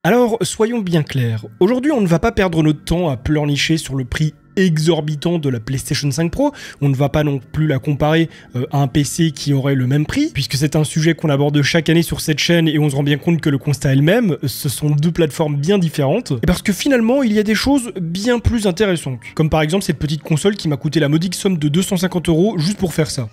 Alors, soyons bien clairs, aujourd'hui on ne va pas perdre notre temps à pleurnicher sur le prix exorbitant de la PlayStation 5 Pro, on ne va pas non plus la comparer à un PC qui aurait le même prix, puisque c'est un sujet qu'on aborde chaque année sur cette chaîne et on se rend bien compte que le constat est le même, ce sont deux plateformes bien différentes, et parce que finalement il y a des choses bien plus intéressantes, comme par exemple cette petite console qui m'a coûté la modique somme de 250 € juste pour faire ça.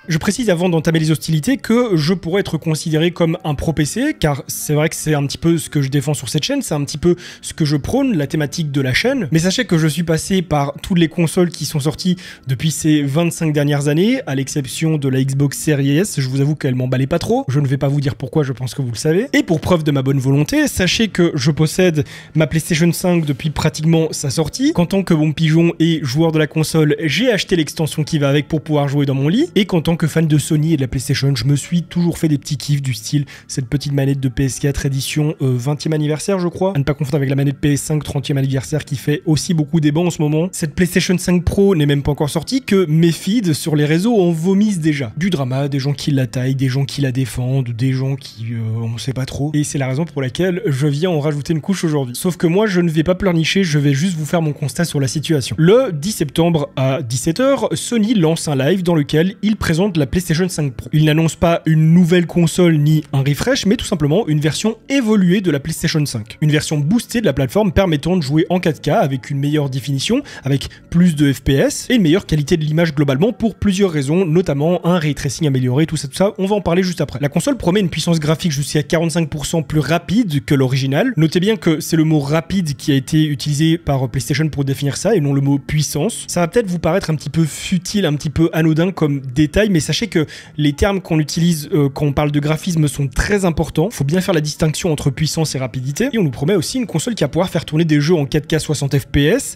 Je précise avant d'entamer les hostilités que je pourrais être considéré comme un pro PC, car c'est vrai que c'est un petit peu ce que je défends sur cette chaîne, c'est un petit peu ce que je prône, la thématique de la chaîne, mais sachez que je suis passé par toutes les consoles qui sont sorties depuis ces 25 dernières années, à l'exception de la Xbox Series S, je vous avoue qu'elle m'emballait pas trop, je ne vais pas vous dire pourquoi, je pense que vous le savez, et pour preuve de ma bonne volonté, sachez que je possède ma PlayStation 5 depuis pratiquement sa sortie, qu'en tant que bon pigeon et joueur de la console, j'ai acheté l'extension qui va avec pour pouvoir jouer dans mon lit, et qu'en tant que fan de Sony et de la PlayStation, je me suis toujours fait des petits kiffs du style cette petite manette de PS4 édition 20e anniversaire je crois, à ne pas confondre avec la manette PS5 30e anniversaire qui fait aussi beaucoup débat en ce moment. Cette PlayStation 5 Pro n'est même pas encore sortie que mes feeds sur les réseaux en vomissent déjà. Du drama, des gens qui la taillent, des gens qui la défendent, des gens qui on sait pas trop, et c'est la raison pour laquelle je viens en rajouter une couche aujourd'hui. Sauf que moi je ne vais pas pleurnicher, je vais juste vous faire mon constat sur la situation. Le 10 septembre à 17 h, Sony lance un live dans lequel il présente la PlayStation 5 Pro. Il n'annonce pas une nouvelle console ni un refresh, mais tout simplement une version évoluée de la PlayStation 5. Une version boostée de la plateforme permettant de jouer en 4K avec une meilleure définition, avec plus de FPS et une meilleure qualité de l'image globalement pour plusieurs raisons, notamment un ray tracing amélioré, tout ça, on va en parler juste après. La console promet une puissance graphique jusqu'à 45% plus rapide que l'original. Notez bien que c'est le mot rapide qui a été utilisé par PlayStation pour définir ça et non le mot puissance. Ça va peut-être vous paraître un petit peu futile, un petit peu anodin comme détail, mais sachez que les termes qu'on utilise quand on parle de graphisme sont très importants. Faut bien faire la distinction entre puissance et rapidité. Et on nous promet aussi une console qui va pouvoir faire tourner des jeux en 4K 60 FPS.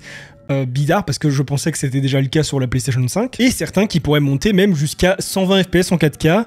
Bizarre parce que je pensais que c'était déjà le cas sur la PlayStation 5, et certains qui pourraient monter même jusqu'à 120 FPS en 4K.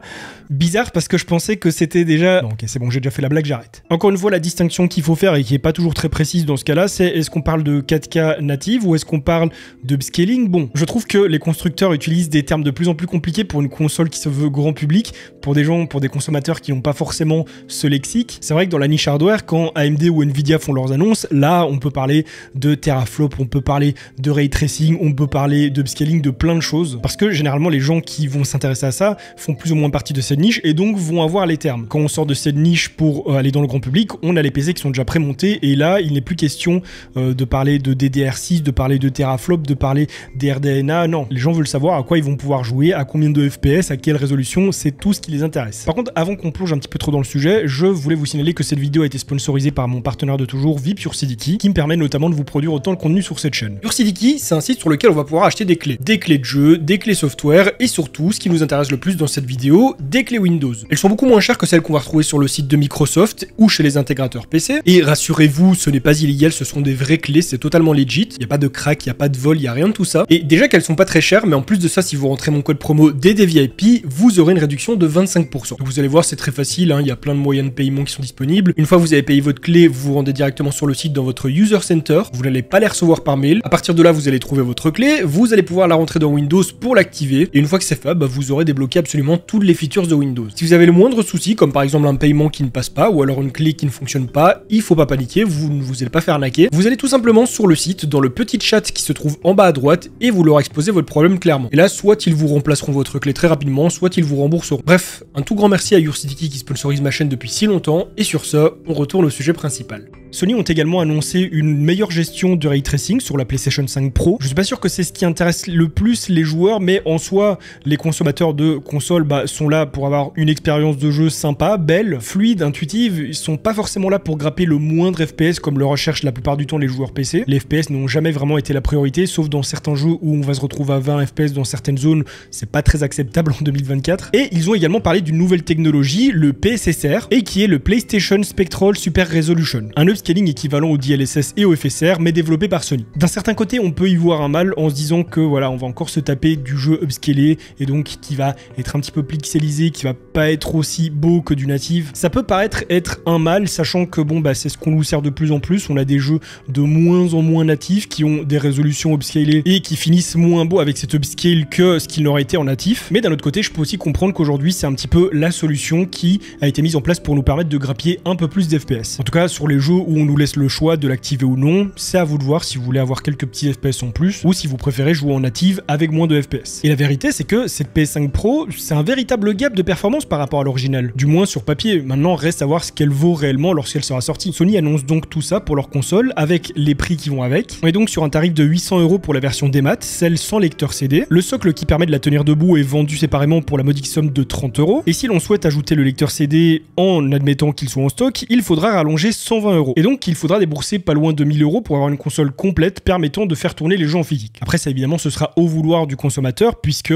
Bizarre parce que je pensais que c'était déjà... Non, ok, c'est bon, j'ai déjà fait la blague, j'arrête. Encore une fois, la distinction qu'il faut faire et qui est pas toujours très précise dans ce cas-là, c'est est-ce qu'on parle de 4K native ou est-ce qu'on parle d'upscaling? Bon, je trouve que les constructeurs utilisent des termes de plus en plus compliqués pour une console qui se veut grand public, pour des gens, pour des consommateurs qui n'ont pas forcément ce lexique. C'est vrai que dans la niche hardware, quand AMD ou Nvidia font leurs annonces, là, on peut parler de teraflop, on peut parler de ray tracing, on peut parler d'upscaling, de plein de choses, parce que généralement les gens qui vont s'intéresser à ça font plus ou moins partie de cette niche et donc vont avoir les termes. Quand on sort de cette niche pour aller dans le grand public, on a les PC qui sont déjà prémontés et là il n'est plus question de parler de DDR6, de parler de teraflop, de parler d'RDNA, non, les gens veulent savoir à quoi ils vont pouvoir jouer, à combien de FPS, à quelle résolution, c'est tout ce qui les intéresse. Par contre, avant qu'on plonge un petit peu trop dans le sujet, je voulais vous signaler que cette vidéo a été sponsorisée par mon partenaire de toujours, VIP Ursidiki, qui me permet notamment de vous produire autant de contenu sur cette chaîne. Ursidiki, c'est un site sur lequel on va pouvoir acheter des clés de jeu, des clés software et surtout, ce qui nous intéresse le plus dans cette vidéo, des clés Windows. Elles sont beaucoup moins chères que celles qu'on va retrouver sur le site de Microsoft ou chez les intégrateurs PC. Et rassurez-vous, ce n'est pas illégal, ce sont des vraies clés, c'est totalement legit. Il n'y a pas de crack, il n'y a pas de vol, il n'y a rien de tout ça. Et déjà qu'elles sont pas très chères, mais en plus de ça, si vous rentrez mon code promo DDVIP, vous aurez une réduction de 25%. Donc vous allez voir, c'est très facile, hein, il y a plein de moyens de paiement qui sont disponibles. Une fois que vous avez payé votre clé, vous vous rendez directement sur le site dans votre User Center. Vous n'allez pas les recevoir par mail. À partir de là, vous allez trouver votre clé, vous allez pouvoir la rentrer dans Windows pour l'activer. Et une fois que c'est fait, vous aurez débloqué absolument toutes les features de Windows. Si vous avez le moindre souci, comme par exemple un paiement qui ne passe pas, ou alors une clé qui ne fonctionne pas, il faut pas paniquer, vous ne vous allez pas faire arnaquer. Vous allez tout simplement sur le site, dans le petit chat qui se trouve en bas à droite, et vous leur exposez votre problème clairement. Et là, soit ils vous remplaceront votre clé très rapidement, soit ils vous rembourseront. Bref, un tout grand merci à Ursidiki qui sponsorise ma chaîne depuis si longtemps, et sur ça, on retourne au sujet principal. Sony ont également annoncé une meilleure gestion de ray tracing sur la PlayStation 5 Pro. Je suis pas sûr que c'est ce qui intéresse le plus les joueurs, mais en soi, les consommateurs de consoles sont là pour avoir une expérience de jeu sympa, belle, fluide, intuitive. Ils sont pas forcément là pour grapper le moindre FPS comme le recherchent la plupart du temps les joueurs PC. Les FPS n'ont jamais vraiment été la priorité, sauf dans certains jeux où on va se retrouver à 20 FPS dans certaines zones, c'est pas très acceptable en 2024. Et ils ont également parlé d'une nouvelle technologie, le PSSR, et qui est le PlayStation Spectral Super Resolution. Un upscaling équivalent au DLSS et au FSR, mais développé par Sony. D'un certain côté, on peut y voir un mal en se disant que voilà, on va encore se taper du jeu upscalé et donc qui va être un petit peu pixelisé, qui va pas être aussi beau que du native. Ça peut paraître être un mal, sachant que bon bah c'est ce qu'on nous sert de plus en plus. On a des jeux de moins en moins natifs qui ont des résolutions upscalées et qui finissent moins beau avec cet upscale que ce qu'il n'aurait été en natif. Mais d'un autre côté, je peux aussi comprendre qu'aujourd'hui c'est un petit peu la solution qui a été mise en place pour nous permettre de grappiller un peu plus d'FPS. En tout cas, sur les jeux où on nous laisse le choix de l'activer ou non, c'est à vous de voir si vous voulez avoir quelques petits FPS en plus ou si vous préférez jouer en native avec moins de FPS. Et la vérité, c'est que cette PS5 Pro, c'est un véritable gap de performance par rapport à l'original. Du moins sur papier. Maintenant, reste à voir ce qu'elle vaut réellement lorsqu'elle sera sortie. Sony annonce donc tout ça pour leur console avec les prix qui vont avec. On est donc sur un tarif de 800 € pour la version démat, celle sans lecteur CD. Le socle qui permet de la tenir debout est vendu séparément pour la modique somme de 30 €. Et si l'on souhaite ajouter le lecteur CD en admettant qu'il soit en stock, il faudra rallonger 120 €. Et donc, il faudra débourser pas loin de 1000 € pour avoir une console complète permettant de faire tourner les jeux en physique. Après, ça évidemment, ce sera au vouloir du consommateur puisque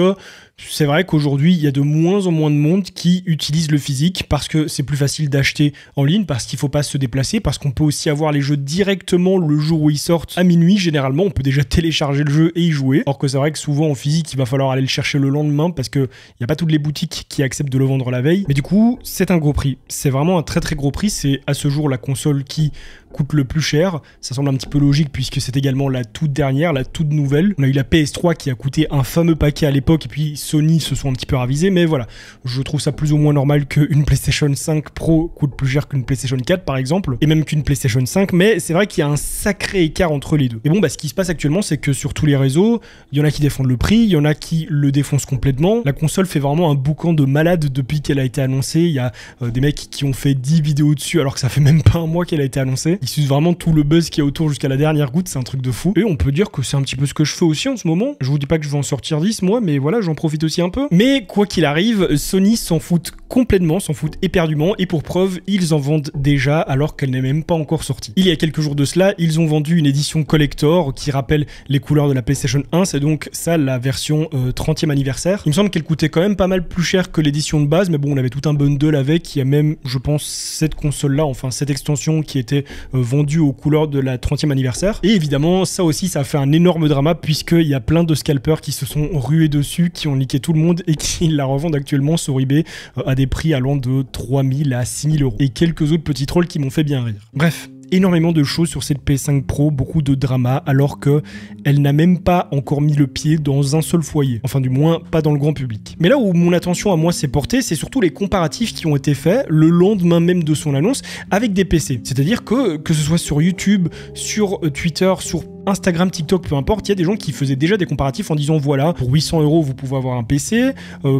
c'est vrai qu'aujourd'hui, il y a de moins en moins de monde qui utilise le physique parce que c'est plus facile d'acheter en ligne, parce qu'il ne faut pas se déplacer, parce qu'on peut aussi avoir les jeux directement le jour où ils sortent à minuit. Généralement, on peut déjà télécharger le jeu et y jouer. Or que c'est vrai que souvent en physique, il va falloir aller le chercher le lendemain parce qu'il n'y a pas toutes les boutiques qui acceptent de le vendre la veille. Mais du coup, c'est un gros prix. C'est vraiment un très très gros prix. C'est à ce jour la console qui coûte le plus cher. Ça semble un petit peu logique puisque c'est également la toute dernière, la toute nouvelle. On a eu la PS3 qui a coûté un fameux paquet à l'époque et puis Sony se sont un petit peu ravisés, mais voilà, je trouve ça plus ou moins normal qu'une PlayStation 5 Pro coûte plus cher qu'une PlayStation 4 par exemple, et même qu'une PlayStation 5, mais c'est vrai qu'il y a un sacré écart entre les deux. Et bon, bah ce qui se passe actuellement, c'est que sur tous les réseaux, il y en a qui défendent le prix, il y en a qui le défoncent complètement. La console fait vraiment un boucan de malade depuis qu'elle a été annoncée. Il y a des mecs qui ont fait 10 vidéos dessus alors que ça fait même pas un mois qu'elle a été annoncée. Ils suivent vraiment tout le buzz qu'il y a autour jusqu'à la dernière goutte, c'est un truc de fou. Et on peut dire que c'est un petit peu ce que je fais aussi en ce moment. Je vous dis pas que je vais en sortir 10 moi, mais voilà, j'en profite aussi un peu. Mais quoi qu'il arrive, Sony s'en fout complètement, s'en fout éperdument, et pour preuve, ils en vendent déjà alors qu'elle n'est même pas encore sortie. Il y a quelques jours de cela, ils ont vendu une édition collector qui rappelle les couleurs de la PlayStation 1, c'est donc ça la version 30e anniversaire. Il me semble qu'elle coûtait quand même pas mal plus cher que l'édition de base, mais bon, on avait tout un bundle avec, il y a même, je pense, cette console-là, enfin cette extension qui était vendue aux couleurs de la 30e anniversaire. Et évidemment, ça aussi, ça a fait un énorme drama puisqu'il y a plein de scalpers qui se sont rués dessus, qui ont niqué tout le monde et qui la revendent actuellement sur eBay à des prix allant de 3000 à 6000 €. Et quelques autres petits trolls qui m'ont fait bien rire. Bref. Énormément de choses sur cette PS5 Pro, beaucoup de drama, alors que elle n'a même pas encore mis le pied dans un seul foyer. Enfin, du moins, pas dans le grand public. Mais là où mon attention à moi s'est portée, c'est surtout les comparatifs qui ont été faits le lendemain même de son annonce avec des PC. C'est-à-dire que ce soit sur YouTube, sur Twitter, sur Instagram, TikTok, peu importe, il y a des gens qui faisaient déjà des comparatifs en disant voilà, pour 800 € vous pouvez avoir un PC,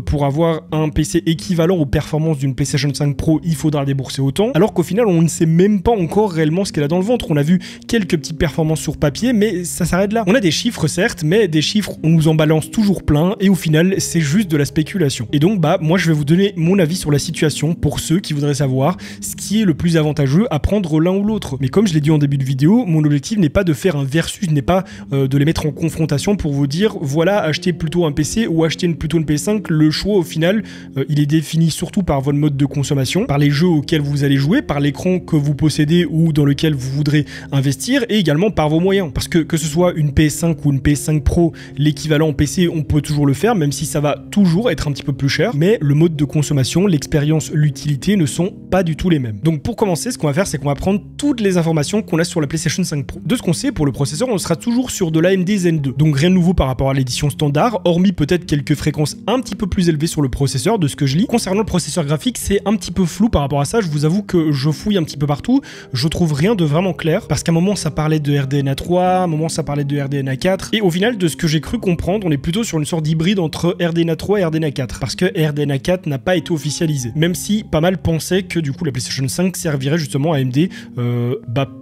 pour avoir un PC équivalent aux performances d'une PlayStation 5 Pro, il faudra débourser autant, alors qu'au final on ne sait même pas encore réellement ce qu'elle a dans le ventre. On a vu quelques petites performances sur papier, mais ça s'arrête là. On a des chiffres certes, mais des chiffres on nous en balance toujours plein, et au final c'est juste de la spéculation. Et donc bah moi je vais vous donner mon avis sur la situation pour ceux qui voudraient savoir ce qui est le plus avantageux à prendre l'un ou l'autre. Mais comme je l'ai dit en début de vidéo, mon objectif n'est pas de faire un versus, n'est pas de les mettre en confrontation pour vous dire voilà, achetez plutôt un PC ou achetez plutôt une PS5. Le choix au final il est défini surtout par votre mode de consommation, par les jeux auxquels vous allez jouer, par l'écran que vous possédez ou dans lequel vous voudrez investir, et également par vos moyens, parce que ce soit une PS5 ou une PS5 Pro, l'équivalent en PC on peut toujours le faire, même si ça va toujours être un petit peu plus cher, mais le mode de consommation, l'expérience, l'utilité ne sont pas du tout les mêmes. Donc pour commencer, ce qu'on va faire, c'est qu'on va prendre toutes les informations qu'on a sur la PlayStation 5 Pro. De ce qu'on sait pour le processeur, on sera toujours sur de l'AMD Zen 2, donc rien de nouveau par rapport à l'édition standard, hormis peut-être quelques fréquences un petit peu plus élevées sur le processeur, de ce que je lis. Concernant le processeur graphique, c'est un petit peu flou par rapport à ça, je vous avoue que je fouille un petit peu partout, je trouve rien de vraiment clair, parce qu'à un moment ça parlait de RDNA 3, à un moment ça parlait de RDNA 4, et au final de ce que j'ai cru comprendre, on est plutôt sur une sorte d'hybride entre RDNA 3 et RDNA 4, parce que RDNA 4 n'a pas été officialisé, même si pas mal pensaient que du coup la PlayStation 5 servirait justement à AMD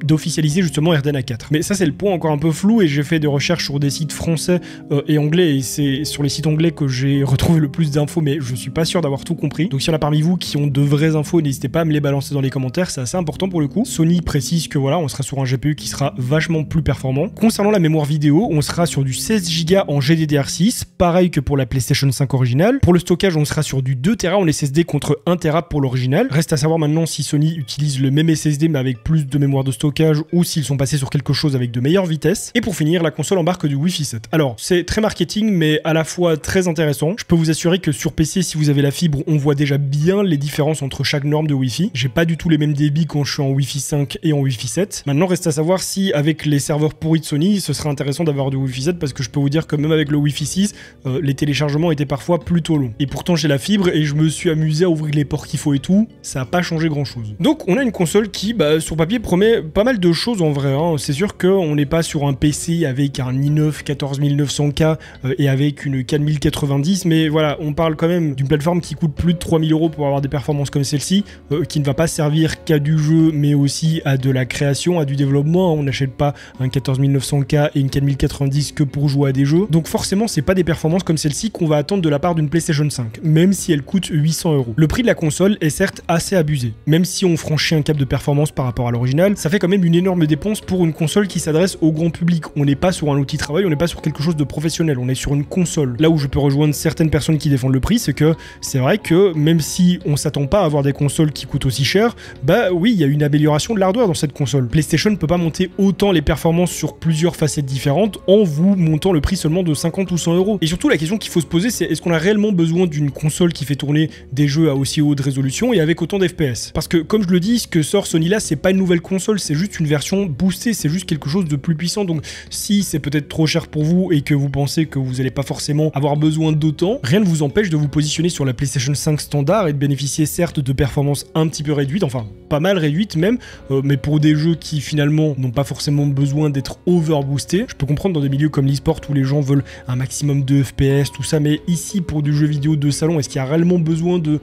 d'officialiser justement RDNA 4. Mais ça c'est le point encore encore un peu flou et j'ai fait des recherches sur des sites français et anglais et c'est sur les sites anglais que j'ai retrouvé le plus d'infos, mais je suis pas sûr d'avoir tout compris. Donc s'il y en a parmi vous qui ont de vraies infos, n'hésitez pas à me les balancer dans les commentaires, c'est assez important pour le coup. Sony précise que voilà, on sera sur un GPU qui sera vachement plus performant. Concernant la mémoire vidéo, on sera sur du 16 Go en GDDR6, pareil que pour la PlayStation 5 originale. Pour le stockage, on sera sur du 2 Tera en SSD contre 1 Tera pour l'original. Reste à savoir maintenant si Sony utilise le même SSD mais avec plus de mémoire de stockage ou s'ils sont passés sur quelque chose avec de meilleures vitesses. Et pour finir, la console embarque du Wi-Fi 7. Alors, c'est très marketing mais à la fois très intéressant. Je peux vous assurer que sur PC, si vous avez la fibre, on voit déjà bien les différences entre chaque norme de Wi-Fi. J'ai pas du tout les mêmes débits quand je suis en Wi-Fi 5 et en Wi-Fi 7. Maintenant, reste à savoir si avec les serveurs pourris de Sony, ce serait intéressant d'avoir du Wi-Fi 7 parce que je peux vous dire que même avec le Wi-Fi 6, les téléchargements étaient parfois plutôt longs. Et pourtant, j'ai la fibre et je me suis amusé à ouvrir les ports qu'il faut et tout. Ça a pas changé grand chose. Donc, on a une console qui, sur papier, promet pas mal de choses en vrai. Hein. C'est sûr qu'on n'est pas sur un PC avec un i9 14900K et avec une 4090, mais voilà, on parle quand même d'une plateforme qui coûte plus de 3000 € pour avoir des performances comme celle-ci, qui ne va pas servir qu'à du jeu, mais aussi à de la création, à du développement. On n'achète pas un 14900K et une 4090 que pour jouer à des jeux. Donc forcément, c'est pas des performances comme celle-ci qu'on va attendre de la part d'une PlayStation 5, même si elle coûte 800 €. Le prix de la console est certes assez abusé. Même si on franchit un cap de performance par rapport à l'original, ça fait quand même une énorme dépense pour une console qui s'adresse au grand public. On n'est pas sur un outil de travail, on n'est pas sur quelque chose de professionnel, on est sur une console. Là où je peux rejoindre certaines personnes qui défendent le prix, c'est que c'est vrai que même si on s'attend pas à avoir des consoles qui coûtent aussi cher, bah oui, il y a une amélioration de l'hardware dans cette console. PlayStation ne peut pas monter autant les performances sur plusieurs facettes différentes en vous montant le prix seulement de 50 ou 100 €. Et surtout, la question qu'il faut se poser, c'est est-ce qu'on a réellement besoin d'une console qui fait tourner des jeux à aussi haute résolution et avec autant d'FPS? Parce que, comme je le dis, ce que sort Sony là, c'est pas une nouvelle console, c'est juste une version boostée, c'est juste quelque chose de plus puissant. Donc, si c'est peut-être trop cher pour vous et que vous pensez que vous n'allez pas forcément avoir besoin d'autant, rien ne vous empêche de vous positionner sur la PlayStation 5 standard et de bénéficier certes de performances un petit peu réduites, enfin pas mal réduites même, mais pour des jeux qui finalement n'ont pas forcément besoin d'être overboostés. Je peux comprendre dans des milieux comme l'e-sport où les gens veulent un maximum de FPS, tout ça, mais ici pour du jeu vidéo de salon, est-ce qu'il y a réellement besoin de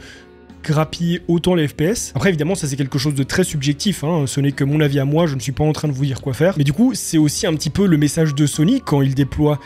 grappiller autant les FPS? Après évidemment ça c'est quelque chose de très subjectif, hein. Ce n'est que mon avis à moi, je ne suis pas en train de vous dire quoi faire, mais du coup c'est aussi un petit peu le message de Sony quand il déploie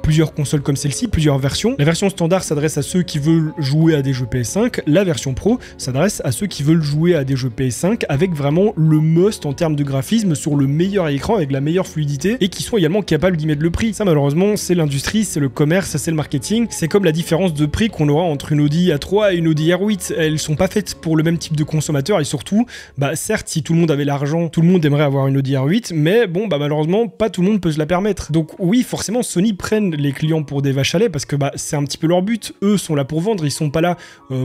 plusieurs consoles comme celle-ci, plusieurs versions. La version standard s'adresse à ceux qui veulent jouer à des jeux PS5, la version Pro s'adresse à ceux qui veulent jouer à des jeux PS5 avec vraiment le must en termes de graphisme sur le meilleur écran avec la meilleure fluidité et qui sont également capables d'y mettre le prix. Ça malheureusement c'est l'industrie, c'est le commerce, c'est le marketing, c'est comme la différence de prix qu'on aura entre une Audi A3 et une Audi R8, elles sont pas faites pour le même type de consommateur et surtout, certes, si tout le monde avait l'argent, tout le monde aimerait avoir une Audi R8, mais bon, malheureusement, pas tout le monde peut se la permettre. Donc oui, forcément, Sony prennent les clients pour des vaches à lait parce que c'est un petit peu leur but. Eux sont là pour vendre, ils sont pas là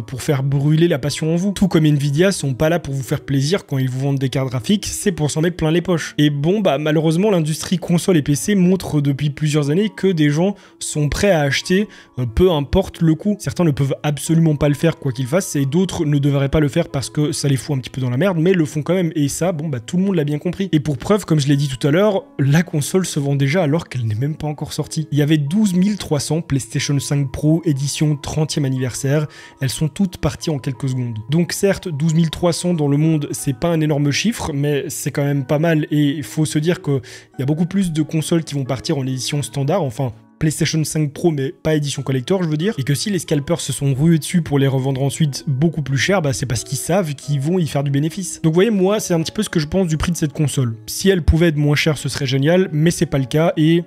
pour faire brûler la passion en vous. Tout comme Nvidia sont pas là pour vous faire plaisir quand ils vous vendent des cartes graphiques, c'est pour s'en mettre plein les poches. Et bon, malheureusement, l'industrie console et PC montre depuis plusieurs années que des gens sont prêts à acheter, peu importe le coût. Certains ne peuvent absolument pas le faire quoi qu'ils fassent et d'autres ne devraient pas le faire parce que ça les fout un petit peu dans la merde, mais le font quand même. Et ça, tout le monde l'a bien compris. Et pour preuve, comme je l'ai dit tout à l'heure, la console se vend déjà alors qu'elle n'est même pas encore sortie. Il y avait 12 300 PlayStation 5 Pro édition 30e anniversaire. Elles sont toutes parties en quelques secondes. Donc certes, 12 300 dans le monde, c'est pas un énorme chiffre, mais c'est quand même pas mal. Et il faut se dire qu'il y a beaucoup plus de consoles qui vont partir en édition standard, enfin PlayStation 5 Pro mais pas édition collector je veux dire, et que si les scalpers se sont rués dessus pour les revendre ensuite beaucoup plus cher, c'est parce qu'ils savent qu'ils vont y faire du bénéfice. Donc vous voyez, moi c'est un petit peu ce que je pense du prix de cette console. Si elle pouvait être moins chère ce serait génial, mais c'est pas le cas et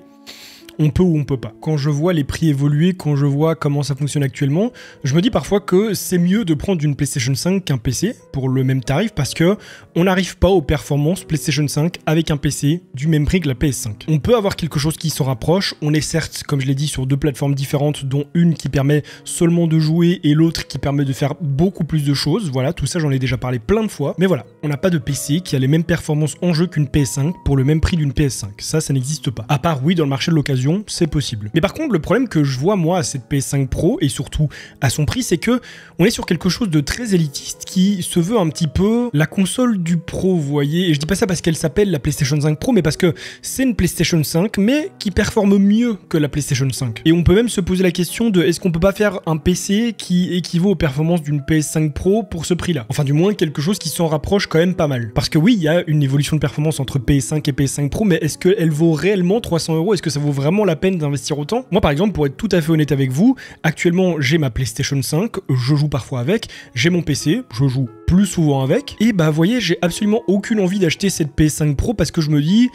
on peut ou on peut pas. Quand je vois les prix évoluer, quand je vois comment ça fonctionne actuellement, je me dis parfois que c'est mieux de prendre une PlayStation 5 qu'un PC pour le même tarif parce que on n'arrive pas aux performances PlayStation 5 avec un PC du même prix que la PS5. On peut avoir quelque chose qui s'en rapproche, on est certes, comme je l'ai dit, sur deux plateformes différentes, dont une qui permet seulement de jouer et l'autre qui permet de faire beaucoup plus de choses, voilà, tout ça j'en ai déjà parlé plein de fois, mais voilà, on n'a pas de PC qui a les mêmes performances en jeu qu'une PS5 pour le même prix d'une PS5, ça n'existe pas. À part oui dans le marché de l'occasion, d'occasion, c'est possible. Mais par contre, le problème que je vois moi à cette PS5 Pro, et surtout à son prix, c'est que on est sur quelque chose de très élitiste qui se veut un petit peu la console du pro, vous voyez. Et je dis pas ça parce qu'elle s'appelle la PlayStation 5 Pro, mais parce que c'est une PlayStation 5, mais qui performe mieux que la PlayStation 5. Et on peut même se poser la question de est-ce qu'on peut pas faire un PC qui équivaut aux performances d'une PS5 Pro pour ce prix-là? Enfin, du moins quelque chose qui s'en rapproche quand même pas mal. Parce que oui, il y a une évolution de performance entre PS5 et PS5 Pro, mais est-ce qu'elle vaut réellement 300 €? Est-ce que ça vaut vraiment la peine d'investir autant? Moi, par exemple, pour être tout à fait honnête avec vous, actuellement, j'ai ma PlayStation 5, je joue parfois avec, j'ai mon PC, je joue plus souvent avec, et bah, vous voyez, j'ai absolument aucune envie d'acheter cette PS5 Pro parce que je me dis...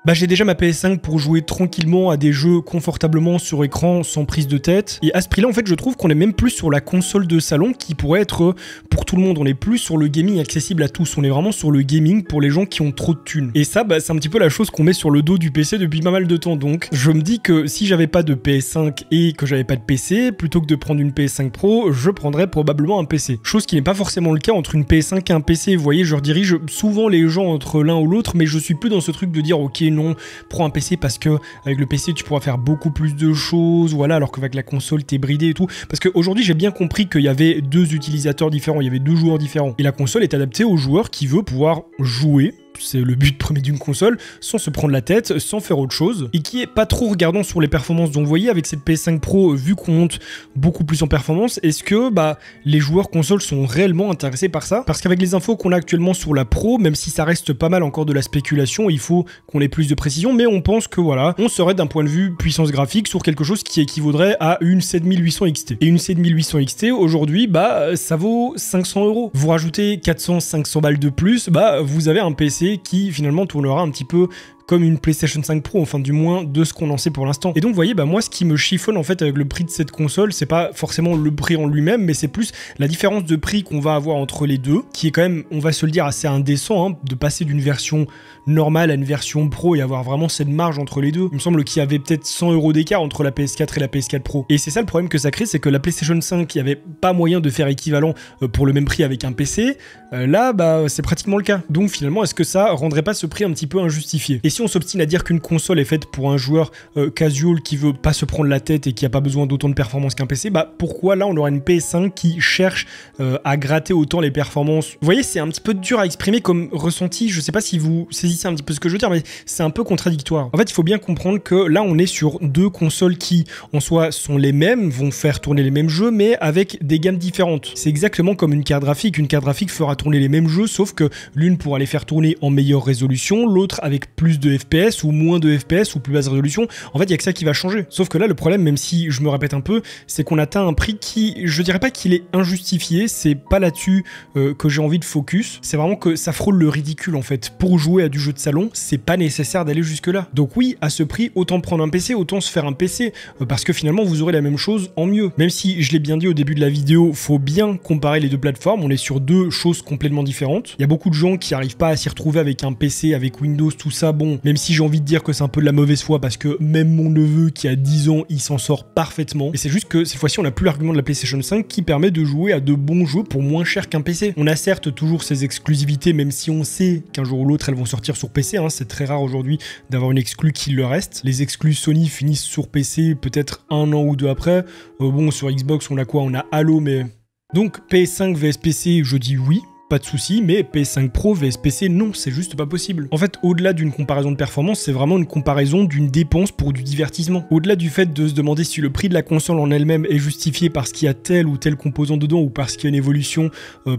Bah j'ai déjà ma PS5 pour jouer tranquillement à des jeux confortablement sur écran sans prise de tête. Et à ce prix-là, en fait, je trouve qu'on est même plus sur la console de salon qui pourrait être pour tout le monde. On est plus sur le gaming accessible à tous. On est vraiment sur le gaming pour les gens qui ont trop de thunes. Et ça, bah, c'est un petit peu la chose qu'on met sur le dos du PC depuis pas mal de temps. Donc, je me dis que si j'avais pas de PS5 et que j'avais pas de PC, plutôt que de prendre une PS5 Pro, je prendrais probablement un PC. Chose qui n'est pas forcément le cas entre une PS5 et un PC. Vous voyez, je redirige souvent les gens entre l'un ou l'autre, mais je suis plus dans ce truc de dire, ok, non, prends un PC parce que avec le PC tu pourras faire beaucoup plus de choses, voilà, alors qu'avec la console t'es bridé et tout. Parce qu'aujourd'hui j'ai bien compris qu'il y avait deux utilisateurs différents, il y avait deux joueurs différents. Et la console est adaptée au joueur qui veut pouvoir jouer. C'est le but premier d'une console, sans se prendre la tête, sans faire autre chose, et qui est pas trop regardant sur les performances. Donc vous voyez, avec cette PS5 Pro, vu qu'on monte beaucoup plus en performance, est-ce que bah, les joueurs console sont réellement intéressés par ça? Parce qu'avec les infos qu'on a actuellement sur la Pro, même si ça reste pas mal encore de la spéculation, il faut qu'on ait plus de précision, mais on pense que voilà, on serait d'un point de vue puissance graphique sur quelque chose qui équivaudrait à une 7800 XT. Et une 7800 XT, aujourd'hui, bah ça vaut 500 €. Vous rajoutez 400-500 balles de plus, bah vous avez un PC qui finalement tournera un petit peu comme une PlayStation 5 Pro, enfin du moins de ce qu'on en sait pour l'instant. Et donc vous voyez, bah moi ce qui me chiffonne en fait avec le prix de cette console, c'est pas forcément le prix en lui-même, mais c'est plus la différence de prix qu'on va avoir entre les deux, qui est quand même, on va se le dire, assez indécent, hein, de passer d'une version normale à une version Pro et avoir vraiment cette marge entre les deux. Il me semble qu'il y avait peut-être 100 € d'écart entre la PS4 et la PS4 Pro. Et c'est ça le problème que ça crée, c'est que la PlayStation 5, il n'y avait pas moyen de faire équivalent pour le même prix avec un PC. Là, bah c'est pratiquement le cas. Donc finalement, est-ce que ça rendrait pas ce prix un petit peu injustifié? Et si on s'obstine à dire qu'une console est faite pour un joueur casual qui veut pas se prendre la tête et qui a pas besoin d'autant de performance qu'un PC, bah pourquoi là on aura une PS5 qui cherche à gratter autant les performances? Vous voyez, c'est un petit peu dur à exprimer comme ressenti, je sais pas si vous saisissez un petit peu ce que je veux dire, mais c'est un peu contradictoire. En fait, il faut bien comprendre que là on est sur deux consoles qui en soi sont les mêmes, vont faire tourner les mêmes jeux, mais avec des gammes différentes. C'est exactement comme une carte graphique fera tourner les mêmes jeux, sauf que l'une pourra les faire tourner en meilleure résolution, l'autre avec plus de FPS ou moins de FPS ou plus basse résolution. En fait, il y a que ça qui va changer. Sauf que là, le problème, même si je me répète un peu, c'est qu'on atteint un prix qui, je dirais pas qu'il est injustifié, c'est pas là-dessus que j'ai envie de focus. C'est vraiment que ça frôle le ridicule en fait. Pour jouer à du jeu de salon, c'est pas nécessaire d'aller jusque-là. Donc oui, à ce prix, autant prendre un PC, autant se faire un PC, parce que finalement, vous aurez la même chose en mieux. Même si, je l'ai bien dit au début de la vidéo, faut bien comparer les deux plateformes. On est sur deux choses complètement différentes. Il y a beaucoup de gens qui n'arrivent pas à s'y retrouver avec un PC, avec Windows, tout ça. Bon, même si j'ai envie de dire que c'est un peu de la mauvaise foi, parce que même mon neveu qui a 10 ans, il s'en sort parfaitement. Et c'est juste que cette fois-ci, on n'a plus l'argument de la PlayStation 5 qui permet de jouer à de bons jeux pour moins cher qu'un PC. On a certes toujours ces exclusivités, même si on sait qu'un jour ou l'autre, elles vont sortir sur PC. Hein. C'est très rare aujourd'hui d'avoir une exclue qui le reste. Les exclus Sony finissent sur PC peut-être un an ou deux après. Bon, sur Xbox, on a quoi? On a Halo, mais... Donc, PS5 vs PC, je dis oui. Pas de souci, mais PS5 Pro vs PC, non, c'est juste pas possible. En fait, au-delà d'une comparaison de performance, c'est vraiment une comparaison d'une dépense pour du divertissement. Au-delà du fait de se demander si le prix de la console en elle-même est justifié parce qu'il y a tel ou tel composant dedans ou parce qu'il y a une évolution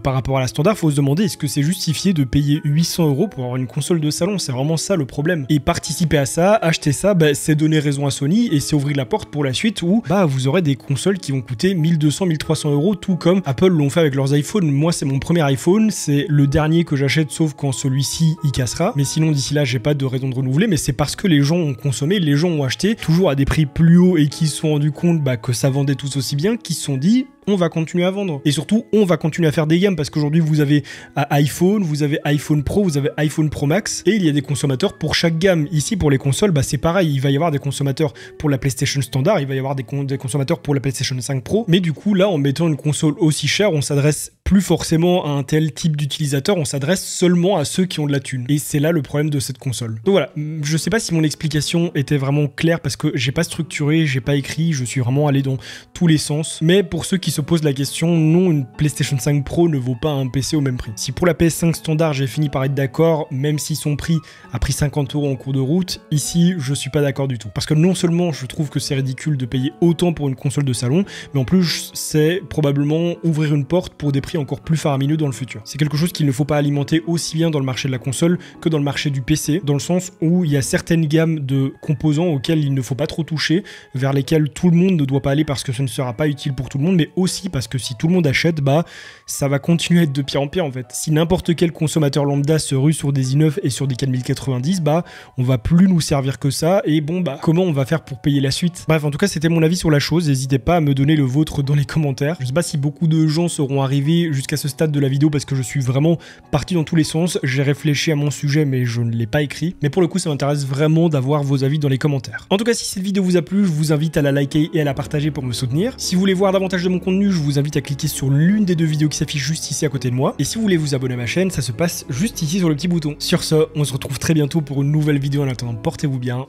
par rapport à la standard, faut se demander est-ce que c'est justifié de payer 800 € pour avoir une console de salon? C'est vraiment ça le problème. Et participer à ça, acheter ça, bah, c'est donner raison à Sony et c'est ouvrir la porte pour la suite où bah, vous aurez des consoles qui vont coûter 1200-1300 €, tout comme Apple l'ont fait avec leurs iPhones. Moi, c'est mon premier iPhone. C'est le dernier que j'achète sauf quand celui-ci il cassera, mais sinon d'ici là j'ai pas de raison de renouveler, mais c'est parce que les gens ont consommé, les gens ont acheté toujours à des prix plus hauts et qui se sont rendus compte bah, que ça vendait tous aussi bien, qui se sont dit on va continuer à vendre. Et surtout, on va continuer à faire des gammes parce qu'aujourd'hui, vous avez iPhone, vous avez iPhone Pro, vous avez iPhone Pro Max et il y a des consommateurs pour chaque gamme. Ici, pour les consoles, bah, c'est pareil. Il va y avoir des consommateurs pour la PlayStation standard, il va y avoir des consommateurs pour la PlayStation 5 Pro. Mais du coup, là, en mettant une console aussi chère, on s'adresse plus forcément à un tel type d'utilisateur, on s'adresse seulement à ceux qui ont de la thune. Et c'est là le problème de cette console. Donc voilà, je sais pas si mon explication était vraiment claire parce que j'ai pas structuré, j'ai pas écrit, je suis vraiment allé dans tous les sens. Mais pour ceux qui se posent la question, non, une PlayStation 5 Pro ne vaut pas un PC au même prix. Si pour la PS5 standard, j'ai fini par être d'accord, même si son prix a pris 50 € en cours de route, ici, je suis pas d'accord du tout. Parce que non seulement je trouve que c'est ridicule de payer autant pour une console de salon, mais en plus, c'est probablement ouvrir une porte pour des prix encore plus faramineux dans le futur. C'est quelque chose qu'il ne faut pas alimenter aussi bien dans le marché de la console que dans le marché du PC, dans le sens où il y a certaines gammes de composants auxquels il ne faut pas trop toucher, vers lesquels tout le monde ne doit pas aller parce que ce ne sera pas utile pour tout le monde, mais aussi parce que si tout le monde achète, bah ça va continuer à être de pire en pire en fait. Si n'importe quel consommateur lambda se rue sur des i9 et sur des 4090, bah on va plus nous servir que ça, et bon bah comment on va faire pour payer la suite? Bref, en tout cas c'était mon avis sur la chose, n'hésitez pas à me donner le vôtre dans les commentaires. Je sais pas si beaucoup de gens seront arrivés jusqu'à ce stade de la vidéo parce que je suis vraiment parti dans tous les sens, j'ai réfléchi à mon sujet mais je ne l'ai pas écrit, mais pour le coup ça m'intéresse vraiment d'avoir vos avis dans les commentaires. En tout cas si cette vidéo vous a plu, je vous invite à la liker et à la partager pour me soutenir. Si vous voulez voir davantage de mon contenu, je vous invite à cliquer sur l'une des deux vidéos qui s'affiche juste ici à côté de moi, et si vous voulez vous abonner à ma chaîne, ça se passe juste ici sur le petit bouton. Sur ce, on se retrouve très bientôt pour une nouvelle vidéo, en attendant portez-vous bien,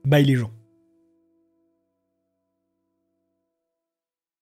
bye les gens.